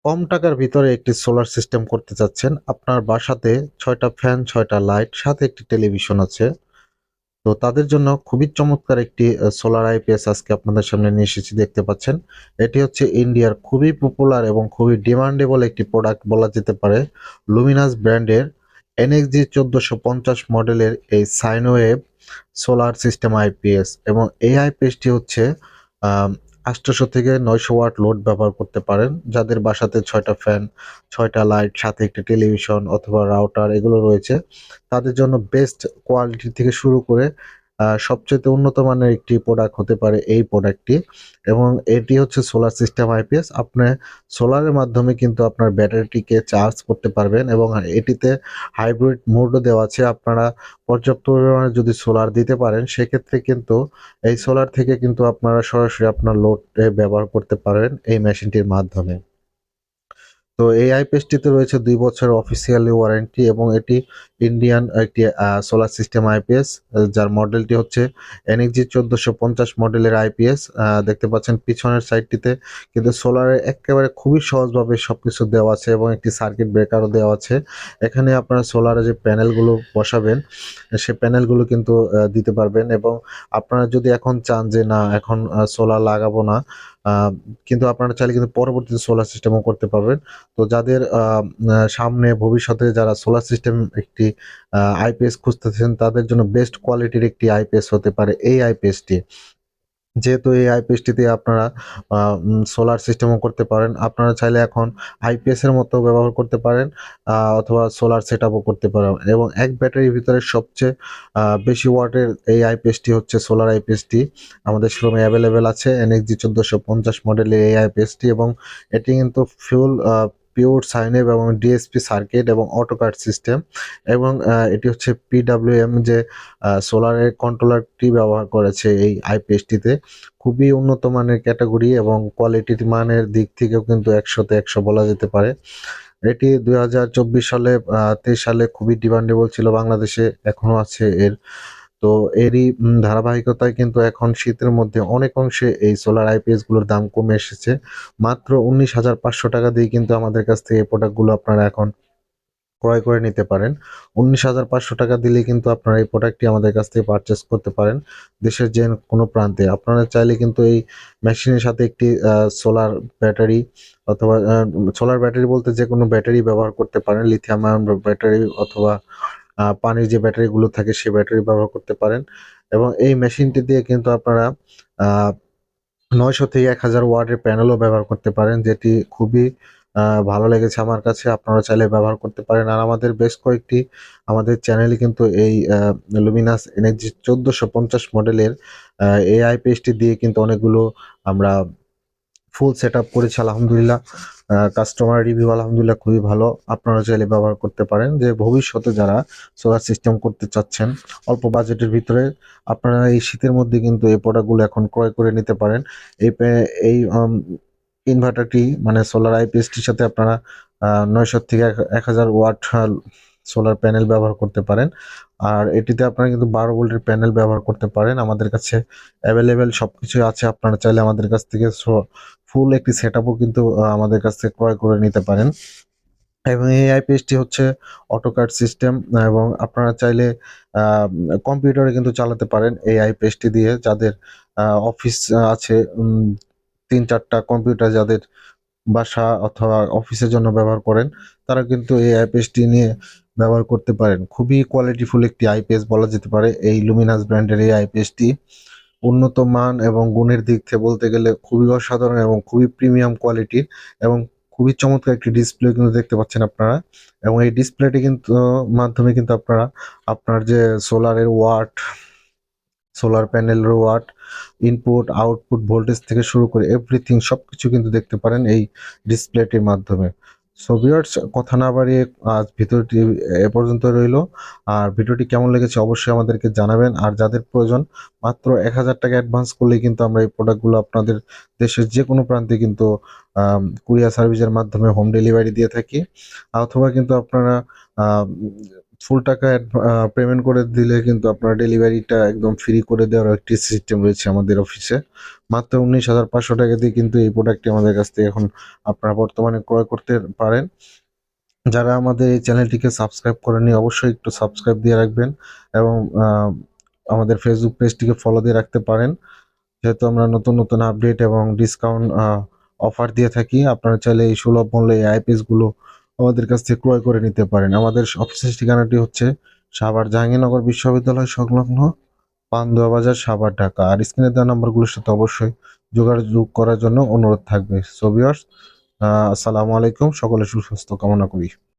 কম টাকার ভিতরে একটি সোলার সিস্টেম করতে চাচ্ছেন, আপনার বাসাতে ৬টা ফ্যান, ৬টা লাইট, সাথে একটি টেলিভিশন আছে। তো তাদের জন্য খুবই চমৎকার একটি সোলার আইপিএস আজকে আপনাদের সামনে নিয়ে এসেছি, দেখতে পাচ্ছেন। এটি হচ্ছে ইন্ডিয়ার খুবই পপুলার এবং খুবই ডিমান্ডেবল একটি প্রোডাক্ট বলা যেতে পারে। লুমিনাস ব্র্যান্ডের NXG ১৪৫০ মডেলের এই sine wave solar system IPS, এবং এই আইপিএসটি হচ্ছে ৮০০ থেকে ৯০০ ওয়াট লোড ব্যবহার করতে পারেন। যাদের বাসাতে ৬টা ফ্যান, ৬টা লাইট, সাথে একটি টেলিভিশন অথবা রাউটার এগুলো রয়েছে, তাদের জন্য বেস্ট কোয়ালিটি থেকে শুরু করে সবচাইতে উন্নত মানের একটি প্রোডাক্ট হতে পারে এই প্রোডাক্টটি। এবং এটি হচ্ছে সোলার সিস্টেম আইপিএস। আপনি সোলারের মাধ্যমে কিন্তু আপনার ব্যাটারিটিকে চার্জ করতে পারবেন, এবং এটিতে হাইব্রিড মোডও দেওয়া আছে। আপনারা পর্যাপ্ত পরিমাণে যদি সোলার দিতে পারেন, সেক্ষেত্রে কিন্তু এই সোলার থেকে কিন্তু আপনারা সরাসরি আপনার লোডে ব্যবহার করতে পারেন এই মেশিনটির মাধ্যমে। তো এই আইপিএসটিতে রয়েছে ২ বছর অফিসিয়ালি ওয়ারেন্টি, এবং এটি ইন্ডিয়ান একটি সোলার সিস্টেম আইপিএস, যার মডেলটি হচ্ছে NXG ১৪৫০ মডেলের আইপিএস। দেখতে পাচ্ছেন পিছনের সাইডটিতে কিন্তু সোলারে একেবারে খুবই সহজভাবে সবকিছু দেওয়া আছে, এবং একটি সার্কিট ব্রেকারও দেওয়া আছে। এখানে আপনারা সোলারে যে প্যানেলগুলো বসাবেন, সে প্যানেলগুলো কিন্তু দিতে পারবেন। এবং আপনারা যদি এখন চান যে না, এখন সোলার লাগাবো না, আহ, কিন্তু আপনারা চাইলে কিন্তু পরবর্তীতে সোলার সিস্টেমও করতে পারবেন। তো যাদের সামনে ভবিষ্যতে যারা সোলার সিস্টেম একটি আইপিএস খুঁজতেছেন, তাদের জন্য বেস্ট কোয়ালিটির একটি আইপিএস হতে পারে এই আইপিএসটি। যেহেতু এই আইপিএসটিতে আপনারা সোলার সিস্টেমও করতে পারেন, আপনারা চাইলে এখন আইপিএস এর মতো ব্যবহার করতে পারেন, অথবা সোলার সেট আপও করতে পারেন। এবং এক ব্যাটারির ভিতরে সবচেয়ে বেশি ওয়াটের এই আইপিএসটি হচ্ছে সোলার আইপিএসটি। আমাদের শোরুমে অ্যাভেলেবেল আছে NXG ১৪৫০ মডেলের এই আইপিএসটি, এবং এটি কিন্তু ফুল পিওর সাইন এবং ডিএসপি সার্কিট এবং অটো কাট সিস্টেম। এবং এটি হচ্ছে পিডাব্লিউএম যে সোলারের কন্ট্রোলারটি ব্যবহার করেছে এই আইপিএসটিতে। খুবই উন্নত মানের ক্যাটাগরি, এবং কোয়ালিটির মানের দিক থেকেও কিন্তু ১০০-তে ১০০ বলা যেতে পারে। এটি ২০২৪ সালে ২৩ সালে খুবই ডিমান্ডেবল ছিল বাংলাদেশে, এখনো আছে এর। তো এরই ধারাবাহিকতায় কিন্তু এখন শীতের মধ্যে অনেক অংশে এই সোলার আইপিএস গুলোর দাম কমে এসেছে। মাত্র ১৯,৫০০ টাকা দিয়ে কিন্তু আমাদের কাছ থেকে এই প্রোডাক্টগুলো আপনারা এখন ক্রয় করে নিতে পারেন। ১৯,৫০০ টাকা দিলেই কিন্তু আপনারা এই প্রোডাক্টটি আমাদের কাছ থেকে পারচেজ করতে পারেন দেশের যে কোনো প্রান্তে। আপনারা চাইলে কিন্তু এই মেশিনের সাথে একটি সোলার ব্যাটারি, অথবা সোলার ব্যাটারি বলতে যেকোনো ব্যাটারি ব্যবহার করতে পারেন। লিথিয়াম আয়ন ব্যাটারি, অথবা পানির যে ব্যাটারিগুলো থাকে সে ব্যাটারি ব্যবহার করতে পারেন। এবং এই মেশিনটি দিয়ে কিন্তু আপনারা আ ৯০০ থেকে ১,০০০ ওয়াটের প্যানেলও ব্যবহার করতে পারেন, যেটি খুবই ভালো লেগেছে আমার কাছে। আপনারা চাইলে ব্যবহার করতে পারেন। আর আমাদের বেশ কয়েকটি আমাদের চ্যানেলে কিন্তু এই লুমিনাস NXG ১৪৫০ মডেলের এই আইপিএসটি দিয়ে কিন্তু অনেকগুলো আমরা ফুল সেটআপ করেছি আলহামদুলিল্লাহ। কাস্টমার রিভিউ আলহামদুলিল্লাহ খুবই ভালো। আপনারা চাইলে ব্যবহার করতে পারেন, যে ভবিষ্যতে যারা সোলার সিস্টেম করতে চাচ্ছেন অল্প বাজেটের ভিতরে, আপনারা এই শীতের মধ্যে কিন্তু এই প্রোডাক্টগুলো এখন ক্রয় করে নিতে পারেন। এই ইনভার্টারটি মানে সোলার আইপিএসটির সাথে আপনারা ৯০০ থেকে ১,০০০ ওয়াট সোলার প্যানেল ব্যবহার করতে পারেন। আর এটিতে আপনারা কিন্তু ১২ ভোল্টের প্যানেল ব্যবহার করতে পারেন। আমাদের কাছে অ্যাভেলেবেল সবকিছুই আছে। আপনারা চাইলে আমাদের কাছ থেকে ফুল একটি সেটআপও কিন্তু আমাদের কাছ থেকে ক্রয় করে নিতে পারেন। এবং এই আইপিএসটি হচ্ছে অটোক্যাড সিস্টেম, এবং আপনারা চাইলে কম্পিউটারে কিন্তু চালাতে পারেন এই আইপিএসটি দিয়ে। যাদের অফিস আছে, ৩-৪টা কম্পিউটার যাদের বাসা অথবা অফিসের জন্য ব্যবহার করেন, তারা কিন্তু এই আইপিএসটি নিয়ে ব্যবহার করতে পারেন। খুবই কোয়ালিটিফুল একটি আইপিএস বলা যেতে পারে এই লুমিনাস ব্র্যান্ডের এই আইপিএসটি। উন্নত মান এবং গুণের দিক থেকে বলতে গেলে খুবই অসাধারণ এবং খুবই প্রিমিয়াম কোয়ালিটির, এবং খুবই চমৎকার একটি ডিসপ্লে কিন্তু দেখতে পাচ্ছেন আপনারা। এবং এই ডিসপ্লেটি কিন্তু মাধ্যমে কিন্তু আপনারা আপনার যে সোলারের ওয়াট, সোলার প্যানেলের ওয়াট, ইনপুট আউটপুট ভোল্টেজ থেকে শুরু করে এভরিথিং সবকিছু কিন্তু দেখতে পারেন এই ডিসপ্লেটির মাধ্যমে। সো ভিউয়ার্স, কথা না বাড়িয়ে আজ ভিডিওটি এ পর্যন্ত রইলো। আর ভিডিওটি কেমন লেগেছে অবশ্যই আমাদেরকে জানাবেন। আর যাদের প্রয়োজন, মাত্র ১,০০০ টাকা অ্যাডভান্স করলেই কিন্তু আমরা এই প্রোডাক্টগুলো আপনাদের দেশের যে কোনো প্রান্তে কিন্তু কুরিয়ার সার্ভিসের মাধ্যমে হোম ডেলিভারি দিয়ে থাকি। অথবা কিন্তু আপনারা ফুল টাকা পেমেন্ট করে দিলে কিন্তু আপনার ডেলিভারিটা একদম ফ্রি করে দেওয়ার একটি সিস্টেম রয়েছে আমাদের অফিসে। মাত্র 19,500 টাকা দিয়ে কিন্তু এই প্রোডাক্টটি আমাদের কাছ থেকে এখন আপনারা বর্তমানে ক্রয় করতে পারেন। যারা আমাদের এই চ্যানেলটিকে সাবস্ক্রাইব করেননি অবশ্যই একটু সাবস্ক্রাইব দিয়ে রাখবেন এবং আমাদের ফেসবুক পেজটিকে ফলো দিয়ে রাখতে পারেন, যেহেতু আমরা নতুন নতুন আপডেট এবং ডিসকাউন্ট অফার দিয়ে থাকি। আপনারা চাইলে এই সুলভ মূল্যে এই আইপিএস গুলো আমাদের কাছ থেকে ক্রয় করে নিতে পারেন। আমাদের অফিসের ঠিকানাটি হচ্ছে সাভার জাহাঙ্গীরনগর বিশ্ববিদ্যালয় সংলগ্ন পান্ডুয়া বাজার, সাভার, ঢাকা। আর স্ক্রিনে দেওয়া নাম্বারগুলোর সাথে অবশ্যই যোগাযোগ করার জন্য অনুরোধ থাকবে। সো ভিউয়ার্স, আসসালামু আলাইকুম, সকলের সুস্বাস্থ্য কামনা করি।